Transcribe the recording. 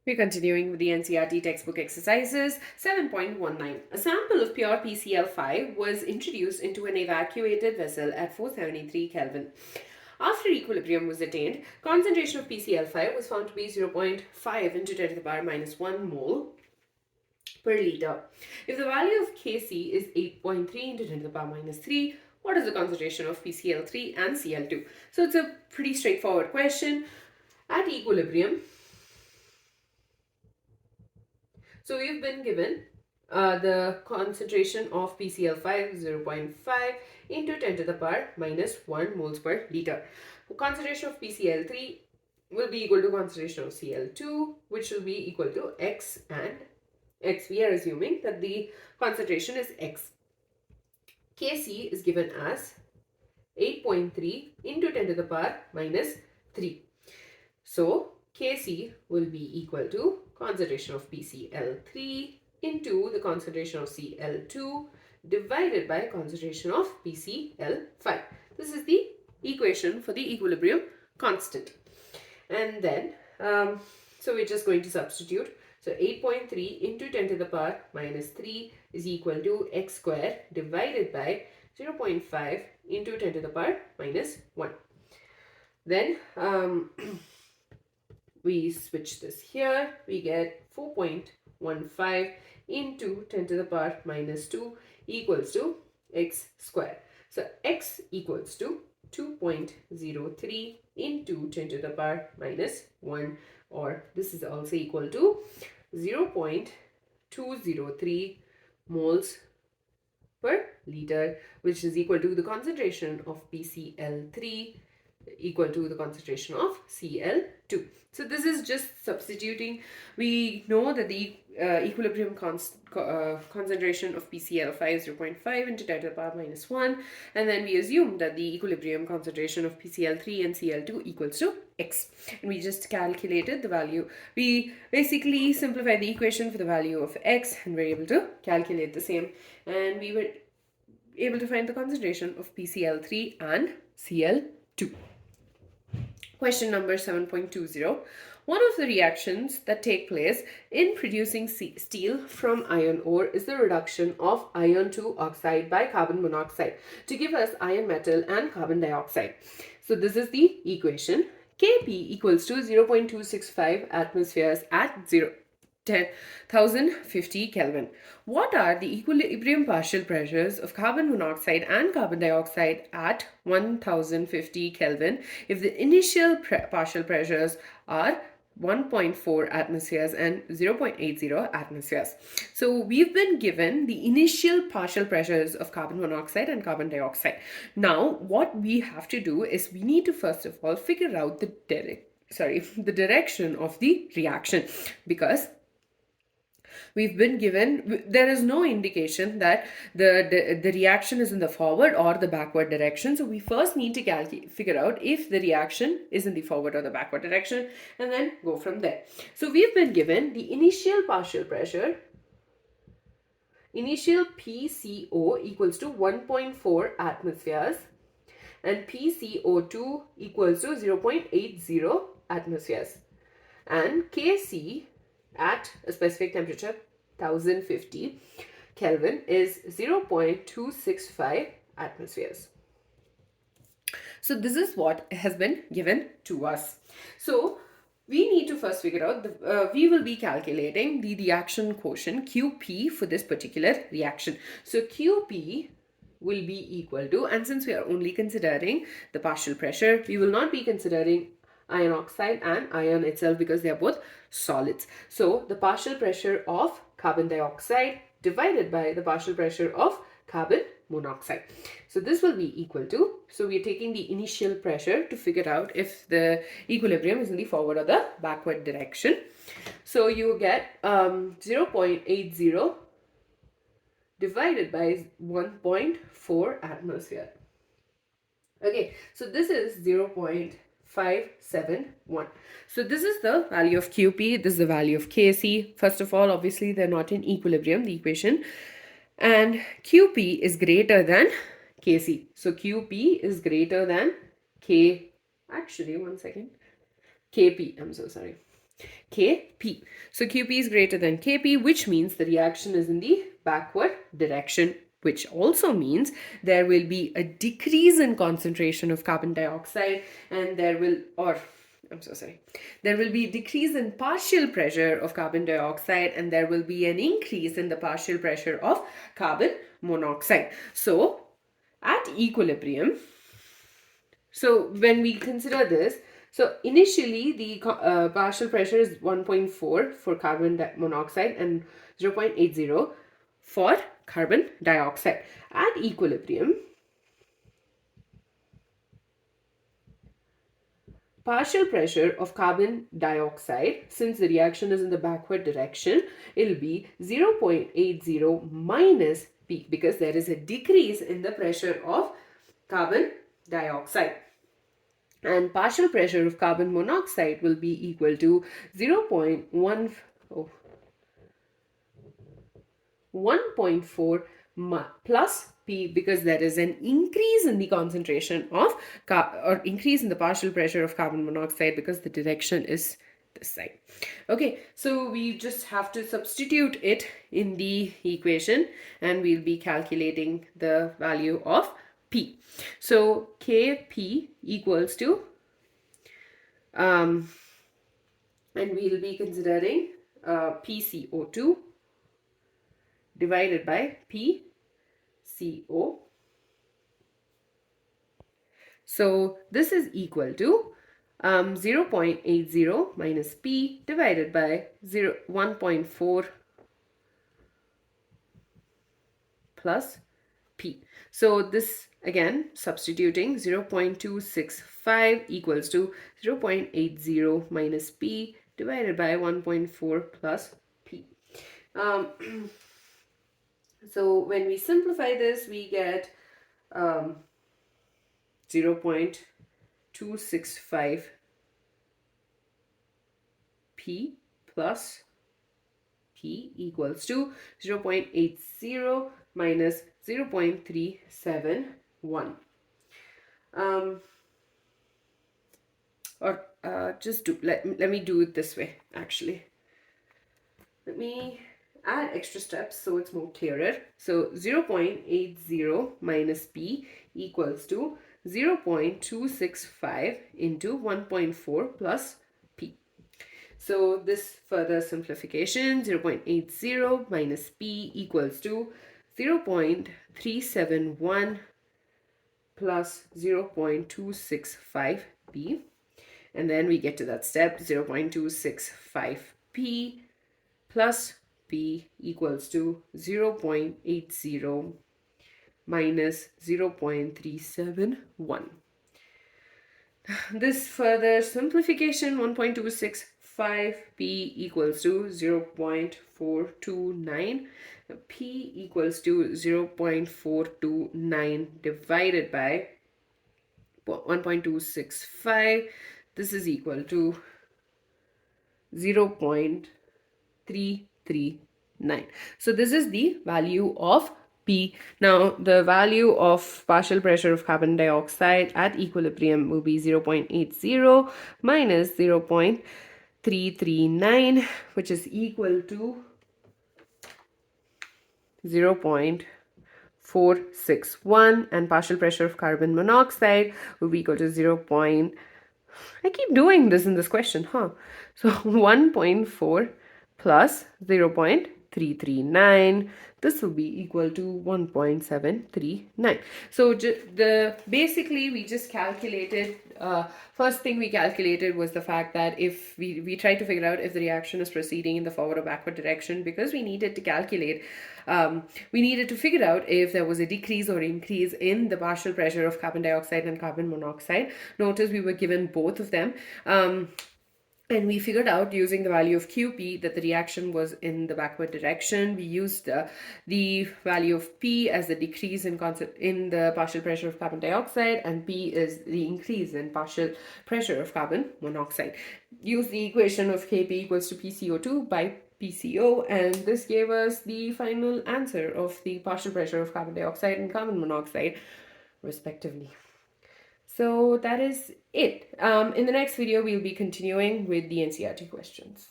We're continuing with the NCERT textbook exercises 7.19. A sample of pure PCl₅ was introduced into an evacuated vessel at 473 Kelvin. After equilibrium was attained, concentration of PCl₅ was found to be 0.5 into 10 to the power minus 1 mole per liter. If the value of Kc is 8.3 into 10 to the power minus 3, what is the concentration of PCl₃ and Cl₂? So it's a pretty straightforward question. At equilibrium, so we've been given the concentration of PCl₅ 0.5 into 10 to the power minus 1 moles per liter. Concentration of PCl₃ will be equal to concentration of Cl₂, which will be equal to X and X. We are assuming that the concentration is X. Kc is given as 8.3 into 10 to the power minus 3. So Kc will be equal to concentration of PCl₃ into the concentration of Cl₂ divided by concentration of PCl₅. This is the equation for the equilibrium constant. And then, so we're just going to substitute. So 8.3 into 10 to the power minus 3 is equal to x square divided by 0.5 into 10 to the power minus 1. Then, we switch this here, we get 4.15 into 10 to the power minus 2 equals to x square. So x equals to 2.03 into 10 to the power minus 1, or this is also equal to 0.203 moles per liter, which is equal to the concentration of PCl₃ equal to the concentration of Cl₂. So this is just substituting. We know that the equilibrium concentration of PCl₅ is 0.5 into 10 to the power minus 1, and then we assume that the equilibrium concentration of PCl₃ and Cl₂ equals to X, and we just calculated the value. We basically simplified the equation for the value of X and we're able to calculate the same, and we were able to find the concentration of PCl₃ and Cl₂. Question number 7.20. One of the reactions that take place in producing steel from iron ore is the reduction of iron to oxide by carbon monoxide to give us iron metal and carbon dioxide. So this is the equation. Kp equals to 0.265 atmospheres at 1050 Kelvin. What are the equilibrium partial pressures of carbon monoxide and carbon dioxide at 1050 Kelvin if the initial partial pressures are 1.4 atmospheres and 0.80 atmospheres? So we've been given the initial partial pressures of carbon monoxide and carbon dioxide. Now what we have to do is we need to first of all figure out the direction of the reaction, because we've been given, there is no indication that the reaction is in the forward or the backward direction. So we first need to figure out if the reaction is in the forward or the backward direction, and then go from there. So we've been given the initial partial pressure, initial PCO equals to 1.4 atmospheres and PCO2 equals to 0.80 atmospheres, and Kc at a specific temperature 1050 Kelvin is 0.265 atmospheres. So this is what has been given to us. So we need to first figure out, we will be calculating the reaction quotient Qp for this particular reaction. So Qp will be equal to, and since we are only considering the partial pressure, we will not be considering iron oxide and iron itself because they are both solids. So the partial pressure of carbon dioxide divided by the partial pressure of carbon monoxide. So this will be equal to, so we are taking the initial pressure to figure out if the equilibrium is in the forward or the backward direction. So you get 0.80 divided by 1.4 atmosphere. Okay, so this is 0.571. So this is the value of Qp, this is the value of Kc. First of all, obviously they're not in equilibrium, the equation, and Qp is greater than Kc. So Qp is greater than Kp, I'm so sorry. Kp. So Qp is greater than Kp, which means the reaction is in the backward direction, which also means there will be a decrease in concentration of carbon dioxide, and there will be a decrease in partial pressure of carbon dioxide, and there will be an increase in the partial pressure of carbon monoxide. So at equilibrium, so when we consider this, so initially the partial pressure is 1.4 for carbon monoxide and 0.80 for carbon dioxide. At equilibrium, partial pressure of carbon dioxide, since the reaction is in the backward direction, it will be 0.80 minus P, because there is a decrease in the pressure of carbon dioxide. And partial pressure of carbon monoxide will be equal to 1.4 plus P, because there is an increase in the concentration of or increase in the partial pressure of carbon monoxide, because the direction is this side. Okay, so we just have to substitute it in the equation, and we'll be calculating the value of P. So Kp equals to, and we'll be considering PCO2 divided by PCO. So this is equal to 0.80 minus P divided by 1.4 plus P. So this, again, substituting 0.265 equals to 0.80 minus P divided by 1.4 plus P. So when we simplify this, we get 0.265 P plus P equals to 0.80 minus 0.371. Let me do it this way, actually. Let me add extra steps so it's more clearer. So 0.80 minus P equals to 0.265 into 1.4 plus P. So this further simplification, 0.80 minus P equals to 0.371 plus 0.265 P. And then we get to that step, 0.265 P plus P equals to 0.80 minus 0.371. This further simplification, 1.265 P equals to 0.429. P equals to 0.429 divided by 1.265. This is equal to 0.339. So this is the value of P. Now the value of partial pressure of carbon dioxide at equilibrium will be 0.80 minus 0.339, which is equal to 0.461, and partial pressure of carbon monoxide will be equal to 0. I keep doing this in this question, huh? So 1.4 plus 0.339. This will be equal to 1.739. So basically we just calculated, first thing we calculated was the fact that if we tried to figure out if the reaction is proceeding in the forward or backward direction, because we needed to calculate, we needed to figure out if there was a decrease or increase in the partial pressure of carbon dioxide and carbon monoxide. Notice we were given both of them. And we figured out using the value of Qp that the reaction was in the backward direction. We used the value of P as the decrease in the partial pressure of carbon dioxide, and P is the increase in partial pressure of carbon monoxide. Use the equation of Kp equals to PCO2 by PCO, and this gave us the final answer of the partial pressure of carbon dioxide and carbon monoxide, respectively. So that is it. In the next video, we'll be continuing with the NCERT questions.